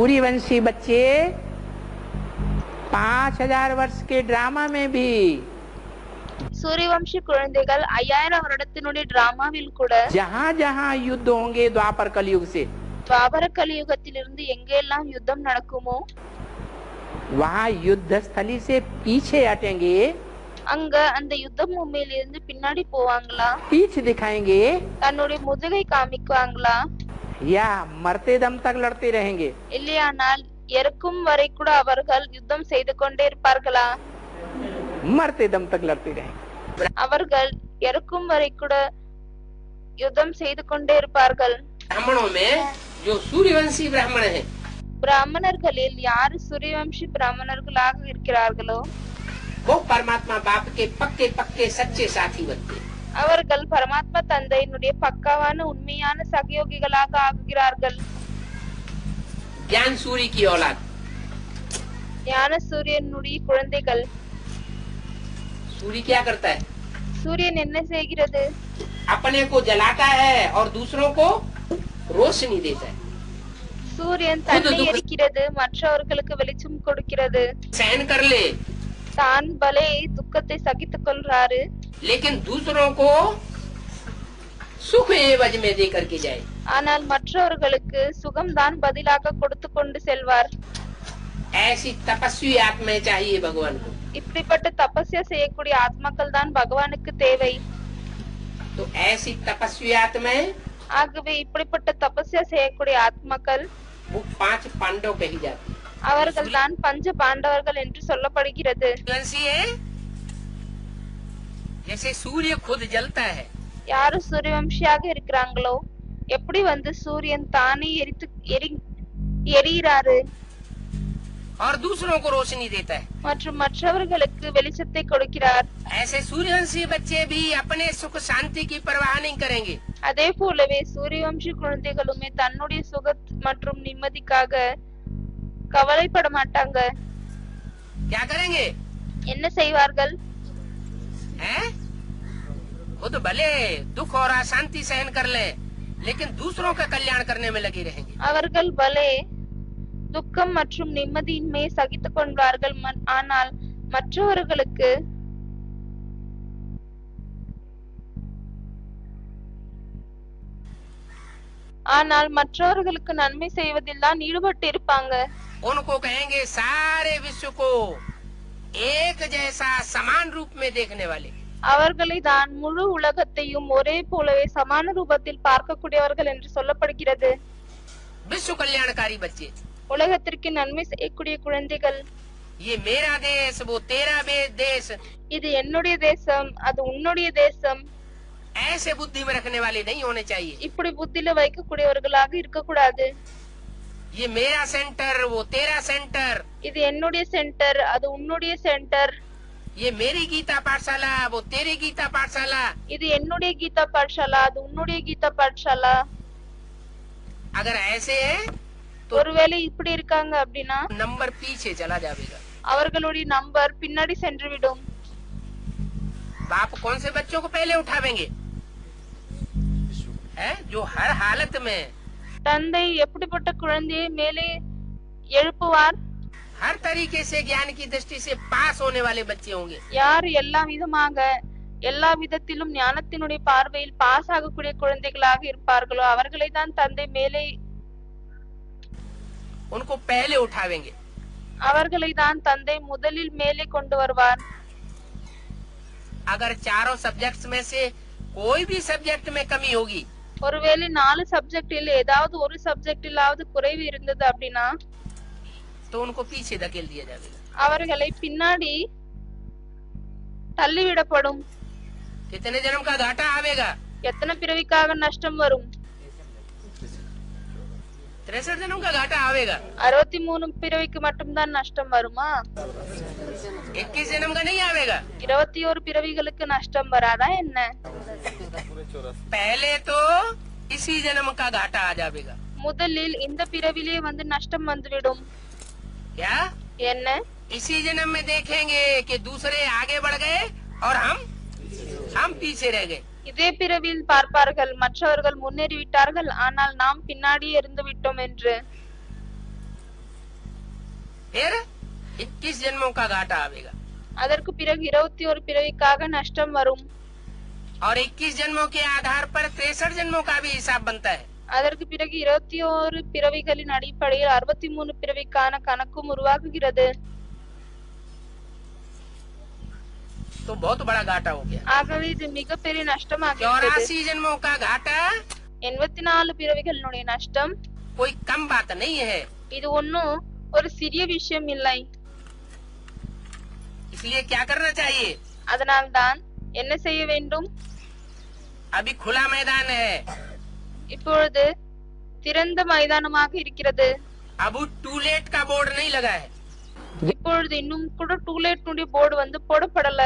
सूर्यवंशी बच्चे 5000 वर्ष के ड्रामा में भी சூரியவம்சி குழந்தைகள் 5000 வருடத்தினுடைய டிராமாவில் கூட जहाँ जहाँ युद्ध होंगे द्वापर कलयुग से துவாபர கலியுகத்திலிருந்து எங்கெல்லாம் யுத்தம் நடக்குமோ वहाँ युद्ध स्थली से पीछे हटेंगे, அங்க அந்த யுத்த பூமியிலிருந்து பின்னாடி போவாங்களா, पीछ दिखाएंगे, தன்னுடைய முதுகை காமிக்குவாங்களா, या मरते दम तक लड़ते रहेंगे। இல்லையானால் இறக்கும் வரை கூட அவர்கள் யுத்தம் செய்து கொண்டே இருப்பார்களா? मरते दम तक लड़ते रहेंगे। அவர்கள் இறக்கும் வரை கூட யுத்தம் செய்து கொண்டே இருப்பார்கள்। ब्राह्मणों में जो सूर्यवंशी ब्राह्मण है, பிராமணர்களில் யாரு சூரியவம்சி பிராமணர்களாக இருக்கிறார்களோ वो परमात्मा बाप के पक्के पक्के सच्चे साथी बनते हैं। அவர்கள் பரமாத்மா தந்தையினுடைய பக்காவான உண்மையான சகயோகிகளாக ஆகுகிறார்கள்। ज्ञान सूर्य की औलाद, ஞான சூரியனுடைய குழந்தைகள்। सूर्य क्या करता है? சூரியன் என்ன செய்கிறது? अपने को जलाता है और दूसरों को रोशनी देता है। சூரியன் தன்னை எரிக்கிறது, மற்றவர்களுக்கு வெளிச்சம் கொடுக்கிறது। सहन कर ले, தான் பலே துக்கத்தை சகித்துக் கொள்றாரு, लेकिन दूसरों को सुख एवज में दे करके जाए। ஆனால் மற்றவர்களுக்கு சுகம்தான் பதிலாக கொடுத்து கொண்டு செல்வார்। ऐसी तपस्वी आत्माएं चाहिए भगवान को। இப்படிப்பட்ட தபஸ்யா செய்யக்கூடிய ஆத்மாக்கள் தான் பகவானுக்கு தேவை। तो ऐसी तपस्वी आत्माएं ஆகவே இப்படிப்பட்ட தபஸ்யா செய்யக்கூடிய ஆத்மாக்கள் वो 5 पांडव कही जाती है। அவர்கள் தான் பஞ்ச பாண்டவர்கள் என்று சொல்லப்படுகிறது। सूर्यवंशी है, जैसे सूर्य खुद जलता है, யாரு சூரியவம்சியாக இருக்கிறாங்களோ எப்படி சூரியன் தானே எரிகிறாரு और दूसरों को रोशनी देता है, மற்றும் மற்றவர்களுக்கு வெளிச்சத்தை கொடுக்கிறார்। ऐसे सूर्यवंशी बच्चे भी अपने सुख शांति की परवाह नहीं करेंगे। அதே போலவே சூரியவம்சி குழந்தைகளுமே தன்னுடைய சுக மற்றும் நிம்மதிக்காக கவலைப்பட மாட்டாங்க। क्या करेंगे? என்ன செய்வார்கள்? हैं? वो तो भले दुख और अशांति सहन कर ले, लेकिन दूसरों का कल्याण करने में लगे रहेंगे। அவர்கள் பலே துக்கம் மற்றும் நிம்மதியின்மையை சகித்துக் கொள்வார்கள், ஆனால் மற்றவர்களுக்கு நன்மை செய்வதில் தான் ஈடுபட்டு இருப்பாங்க। उनको कहेंगे सारे विश्व को एक जैसा समान रूप में देखने वाले। அவர்களை தான் முழு உலகத்தையும் ஒரே போலவே சமான ரூபத்தில் பார்க்கக்கூடியவர்கள் என்று சொல்லப்படுகிறது। विश्व कल्याणकारी बच्चे, உலகத்திற்கு நன்மை செய்யக்கூடிய குழந்தைகள்। ये मेरा देश वो तेरा देश, இது என்னுடைய தேசம் அது உன்னுடைய தேசம், ऐसे बुद्धि में रखने वाले नहीं होने चाहिए। இப்படி புத்தியில வைக்கக்கூடியவர்களாக இருக்கக்கூடாது। ये मेरा सेंटर वो तेरा सेंटर, இது என்னுடைய சென்டர் அது உன்னுடைய சென்டர், ये मेरी गीता पाठशाला वो तेरी गीता पाठशाला। இது என்னுடைய கீதா பாठशाला அது உன்னுடைய கீதா பாठशाला। अगर ऐसे है तो ஒருவேளை இப்படி இருக்காங்க அப்படின்னா नंबर पीछे चला जाएगा, அவர்களுடைய நம்பர் பின்னாடி சென்று விடும்। बाप कौन से बच्चों को पहले उठावेंगे? है जो हर हालत में தந்தை எப்படிப்பட்ட குழந்தையை மேலே எழுப்புவார்? हर तरीके से ज्ञान की दृष्टि से पास होने वाले बच्चे होंगे। யார் எல்லா விதத்திலும் ஞானத்தினுடைய பார்வையில் பாஸ் ஆகக்கூடிய குழந்தைகளாக இருப்பார்களோ அவர்களை தான் தந்தை மேலே उनको पहले उठावेंगे। அவர்களை தான் தந்தை முதலில் மேலே கொண்டு வருவார்। अगर चारों सब्जेक्ट्स में से कोई भी सब्जेक्ट में कमी होगी, ஒருவேளை 4 சப்ஜெக்டில் ஏதாவது ஒரு சப்ஜெக்டிலாவது குறைவு இருந்தது அப்படின்னா तो उनको पीछे धकेल दिया जाएगा। அவர்களை பின்னாடி தள்ளிவிடப்படும்। कितने जन्म का घाटा आवेगा? எத்தனை பிறவிக்காக நஷ்டம் வரும்? 63 जन्म का घाटा आवेगा। 63 பிறவிக்கு மட்டும்தான் நஷ்டம் வருமா? 21 जन्म का नहीं आवेगा। 21 பிறவிகளுக்கு நஷ்டம் வராதா என்ன? पहले तो इसी जन्म का घाटा आ जाएगा। முதலில் இந்த பிறவிலே நஷ்டம் வந்துவிடும்। क्या? என்ன? इसी जन्म में देखेंगे कि दूसरे आगे बढ़ गए और हम पीछे रह गए। இதே பிறவியில் பார்ப்பார்கள் மற்றவர்கள் முன்னேறி விட்டார்கள் ஆனால் நாம் பின்னாடியே இருந்து விட்டோம் என்று। फिर 21 जन्मों का घाटा आवेगा அதற்கு பிறகு 21 பிறவிக்காக நஷ்டம் வரும். और 21 जन्मों के आधार पर 63 जन्मों का भी हिसाब बनता है. அதற்கு பிறகு 21 பிறவிகளின் அடிப்படையில் 63 பிறவிக்கான கணக்கும் உருவாகுகிறது. तो बहुत बड़ा घाटा हो गया. ஆகவே இது மிகப்பெரிய நஷ்டமாகிறது. 84 जन्मों का घाटा 84 பிறவிகளினுடைய நஷ்டம் कोई कम बात नहीं है. இது ஒன்னும் ஒரு சிறிய விஷயம் இல்லை. इसलिए क्या करना चाहिए? அதனால்தான் என்ன செய்ய வேண்டும்? अभी खुला मैदान है. இப்பொழுது திறந்த மைதானமாக இருக்கிறது. अब टू लेट का बोर्ड नहीं लगा है. இப்பொழுது இன்னும் கூட டூலேட் போர்டு போடப்படல.